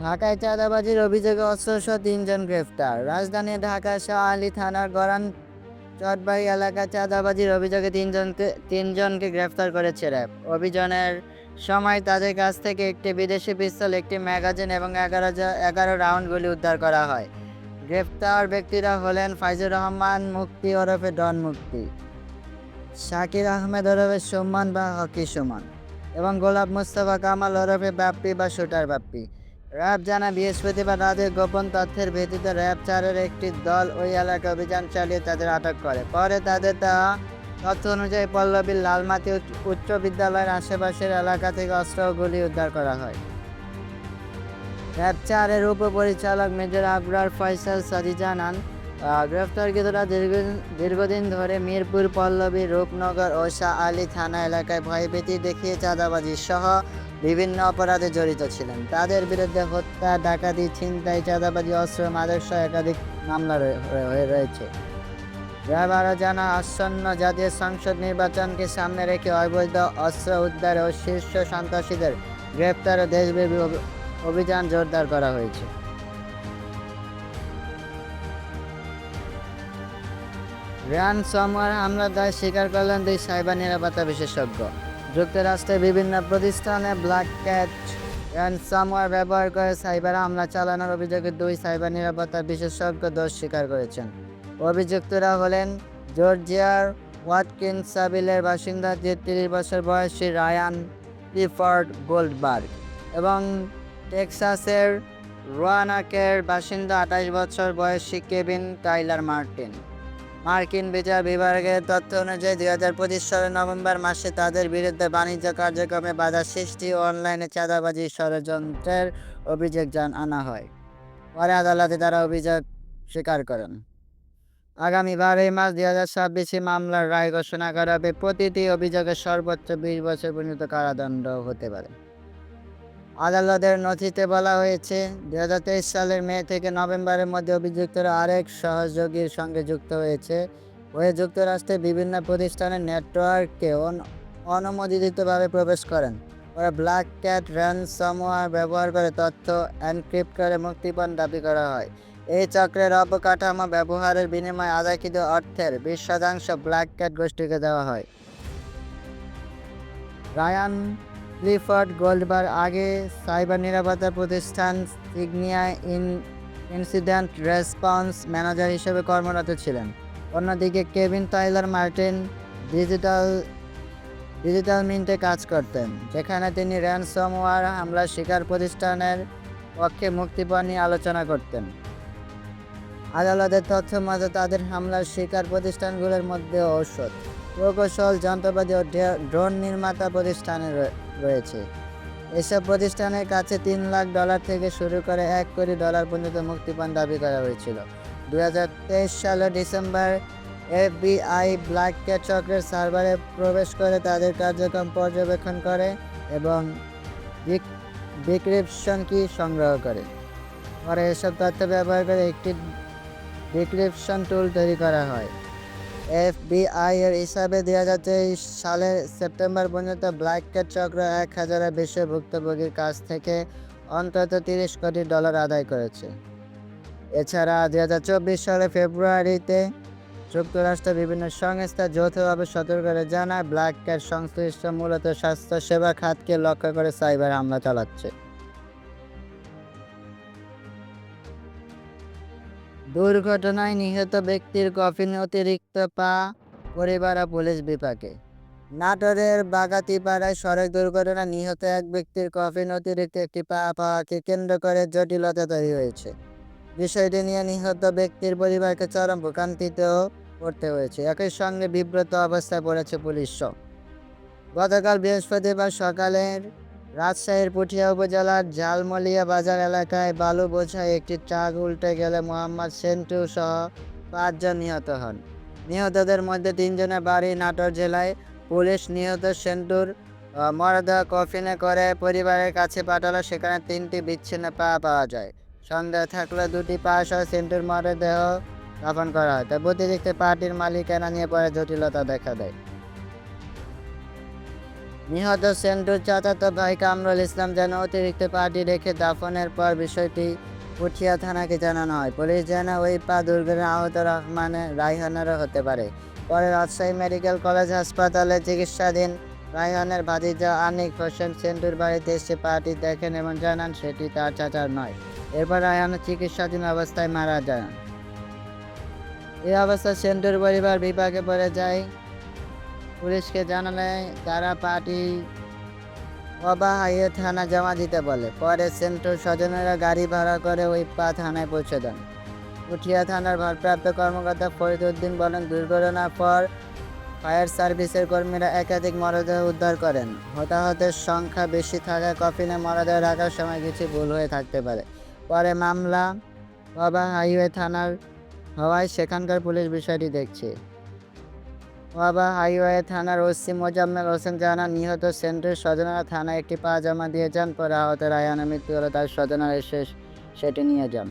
ঢাকায় চাঁদাবাজির অভিযোগে অস্ত্রসহ ৩ জন গ্রেফতার। রাজধানী ঢাকার শাহ আলী থানার গরান চটবাড়ি এলাকায় চাঁদাবাজির অভিযোগে তিনজনকে গ্রেফতার করেছে র্যাব। অভিযানের সময় তাদের কাছ থেকে একটি বিদেশি পিস্তল, একটি ম্যাগাজিন এবং ১১ রাউন্ড গুলি উদ্ধার করা হয়। গ্রেফতার ব্যক্তিরা হলেন ফাইজুর রহমান মুক্তি ওরফে ডন মুক্তি, শাকির আহমেদ ওরফে সুমন বা হকি সুমন এবং গোলাপ মুস্তফা কামাল ওরফে বাপ্পি বা শুটার বাপ্পি। র্যাব জানায়, বৃহস্পতিবার রাতে গোপন তথ্যের ভিত্তিতে র্যাব ৪-এর একটি দল ওই এলাকায় অভিযান চালিয়ে তাদের আটক করে। পরে তাদের দেওয়া তথ্য অনুযায়ী পল্লবীর লালমাটি উচ্চ বিদ্যালয়ের আশেপাশের এলাকা থেকে অস্ত্র ও গুলি উদ্ধার করা হয়। র্যাব ৪-এর উপপরিচালক মেজর আবরার ফয়সাল সাদি জানান, গ্রেফতারকৃতরা দীর্ঘদিন ধরে মিরপুর, পল্লবী, রূপনগর ও শাহ আলী থানা এলাকায় ভয়ভীতি দেখিয়ে চাঁদাবাজি সহ বিভিন্ন অপরাধে জড়িত ছিলেন। তাদের বিরুদ্ধে হত্যা, ডাকাতি, ছিনতাই, চাঁদাবাজি, অস্ত্র, মাদকসহ একাধিক মামলা রয়েছে। র্যাব আরও জানায়, আসন্ন জাতীয় সংসদ নির্বাচনকে সামনে রেখে অবৈধ অস্ত্র উদ্ধার ও শীর্ষ সন্ত্রাসীদের গ্রেপ্তার ও দেশব্যাপী অভিযান জোরদার করা হয়েছে। র্যানসমওয়্যার হামলার দায় স্বীকার করলেন ২ সাইবার নিরাপত্তা বিশেষজ্ঞ। যুক্তরাষ্ট্রের বিভিন্ন প্রতিষ্ঠানে ব্ল্যাক ক্যাট র্যানসমওয়্যার ব্যবহার করে সাইবার হামলা চালানোর অভিযোগে ২ সাইবার নিরাপত্তা বিশেষজ্ঞ দোষ স্বীকার করেছেন। অভিযুক্তরা হলেন জর্জিয়ার ওয়াটকিনসাভিলের বাসিন্দা ৩৩ বছর বয়সী রায়ান ক্লিফোর্ড গোল্ডবার্গ এবং টেক্সাসের রোয়ানাকের বাসিন্দা ২৮ বছর বয়সী কেভিন টাইলার মার্টিন। মার্কিন বিচার বিভাগের তথ্য অনুযায়ী ২০২৫ সালের নভেম্বর মাসে তাদের বিরুদ্ধে বাণিজ্য কার্যক্রমে বাধা সৃষ্টি ও অনলাইনে চাঁদাবাজি ষড়যন্ত্রের অভিযোগ আনা হয়। পরে আদালতে তারা অভিযোগ স্বীকার করেন। আগামী ১২ মার্চ ২০২৬ মামলার রায় ঘোষণা করা হবে। প্রতিটি অভিযোগের সর্বোচ্চ ২০ বছর পর্যন্ত কারাদণ্ড হতে পারে। আদালতের নথিতে বলা হয়েছে, ২০২৩ সালের মে থেকে নভেম্বরের মধ্যে অভিযুক্তরা আরেক সহযোগীর সঙ্গে যুক্ত হয়ে যুক্তরাষ্ট্রের বিভিন্ন প্রতিষ্ঠানের নেটওয়ার্কে অনুমোদিতভাবে প্রবেশ করেন। ওরা ব্ল্যাক ক্যাট র্যানসমওয়্যার ব্যবহার করে তথ্য এনক্রিপ্ট করে মুক্তিপণ দাবি করা হয়। এই চক্রের অবকাঠামো ব্যবহারের বিনিময়ে আদায়কৃত অর্থের ২০% ব্ল্যাক ক্যাট গোষ্ঠীকে দেওয়া হয়। রায়ান ক্লিফোর্ড গোল্ডবার্গ আগে সাইবার নিরাপত্তা প্রতিষ্ঠান সিগনিয়ায় ইনসিডেন্ট রেসপন্স ম্যানেজার হিসেবে কর্মরত ছিলেন। অন্যদিকে কেভিন টাইলার মার্টিন ডিজিটাল মিন্টে কাজ করতেন, যেখানে তিনি র্যানসমওয়্যার হামলার শিকার প্রতিষ্ঠানের পক্ষে মুক্তিপণ নিয়ে আলোচনা করতেন। আদালতের তথ্য মতে তাদের হামলার শিকার প্রতিষ্ঠানগুলোর মধ্যে ঔষধ, প্রকৌশল, যন্ত্রপাতি ও ড্রোন নির্মাতা প্রতিষ্ঠানে রয়েছে। এসব প্রতিষ্ঠানের কাছে $3 লাখ থেকে শুরু করে $1 কোটি পর্যন্ত মুক্তিপণ দাবি করা হয়েছিল। ২০২৩ সালের ডিসেম্বর FBI ব্ল্যাক ক্যাট চক্রের সার্ভারে প্রবেশ করে তাদের কার্যক্রম পর্যবেক্ষণ করে এবং ডিক্রিপশন কি সংগ্রহ করে। পরে এসব তথ্য ব্যবহার করে একটি ডিক্রিপশন টুল তৈরি করা হয়। FBI এর হিসাবে ২০২৩ সালের সেপ্টেম্বর পর্যন্ত ব্ল্যাক ক্যাট চক্র ১,০০০-এর বেশি ভুক্তভোগীর কাছ থেকে অন্তত $30 কোটি আদায় করেছে। এছাড়া ২০২৪ সালের ফেব্রুয়ারিতে যুক্তরাষ্ট্রের বিভিন্ন সংস্থা যৌথভাবে সতর্ক করে জানায়, ব্ল্যাক ক্যাট সংশ্লিষ্ট মূলত স্বাস্থ্যসেবা খাতকে লক্ষ্য করে সাইবার হামলা চালাচ্ছে। দুর্ঘটনায় নিহত ব্যক্তির কফিন অতিরিক্ত পা পরিবার ও পুলিশ বিভাগে। নাটোরের বাগাতিপাড়ায় সড়ক দুর্ঘটনায় নিহত এক ব্যক্তির কফিন অতিরিক্ত একটি পা পাওয়াকে কেন্দ্র করে জটিলতা তৈরি হয়েছে। বিষয়টি নিয়ে নিহত ব্যক্তির পরিবারকে চরম ভোগান্তিতেও পড়তে হয়েছে। একই সঙ্গে বিব্রত অবস্থায় পড়েছে পুলিশও। গতকাল বৃহস্পতিবার সকালের রাজশাহীর পুঠিয়া উপজেলার ঝালমলিয়া বাজার এলাকায় বালু বোঝাই একটি ট্রাক উল্টে গেলে মোহাম্মদ সেন্টু সহ 5 জন নিহত হন। নিহতদের মধ্যে 3 জনের বাড়ি নাটোর জেলায়। পুলিশ নিহত সেন্টুর মরদেহ কফিনে করে পরিবারের কাছে পাঠালো, সেখানে 3টি বিচ্ছিন্ন পা পাওয়া যায়। সন্দেহ থাকলে 2টি পা সহ সেন্টুর মরদেহ দাফন করা হয়। তবে অতিরিক্ত পাটির মালিকানা নিয়ে পরে জটিলতা দেখা দেয়। নিহত সেন্টুর চাচাতো ভাই কামরুল ইসলাম যেন অতিরিক্ত পার্টি রেখে দাফনের পর বিষয়টি পুঠিয়া থানাকে জানানো হয়। পুলিশ জানায় ওই দুর্ঘটনায় আহত রায়হানেরও হতে পারে। পরে রাজশাহী মেডিকেল কলেজ হাসপাতালে চিকিৎসাধীন রায়হানের ভাতিজা আনিক হোসেন সেন্টুর বাড়িতে এসে পার্টি দেখেন এবং জানান সেটি তার চাচার নয়। এরপর রায়হান চিকিৎসাধীন অবস্থায় মারা যান। এই অবস্থায় সেন্টুর পরিবার বিপাকে পড়ে যায়। পুলিশকে জানালে তারা পার্টি হাইওয়ে থানা জমা দিতে বলে। পরে সেন্টুর স্বজনেরা গাড়ি ভাড়া করে ওই থানায় পৌঁছে দেন। পুঠিয়া থানার ভারপ্রাপ্ত কর্মকর্তা ফরিদ উদ্দিন বলেন, দুর্ঘটনার পর ফায়ার সার্ভিসের কর্মীরা একাধিক মরদেহ উদ্ধার করেন। হতাহতের সংখ্যা বেশি থাকায় কফিনে মরদেহ রাখার সময় কিছু ভুল হয়ে থাকতে পারে। পরে মামলা হাইওয়ে থানার হওয়ায় সেখানকার পুলিশ বিষয়টি দেখছে। হাইওয়ে থানার ওসি মোজাম্মেল হোসেন জানান, নিহত সেন্টুর স্বজনেরা থানায় একটি জমা দিয়ে যান। পরে আহত রায়হানের মৃত্যু হলে তার স্বজনেরা এসে সেটি নিয়ে যান।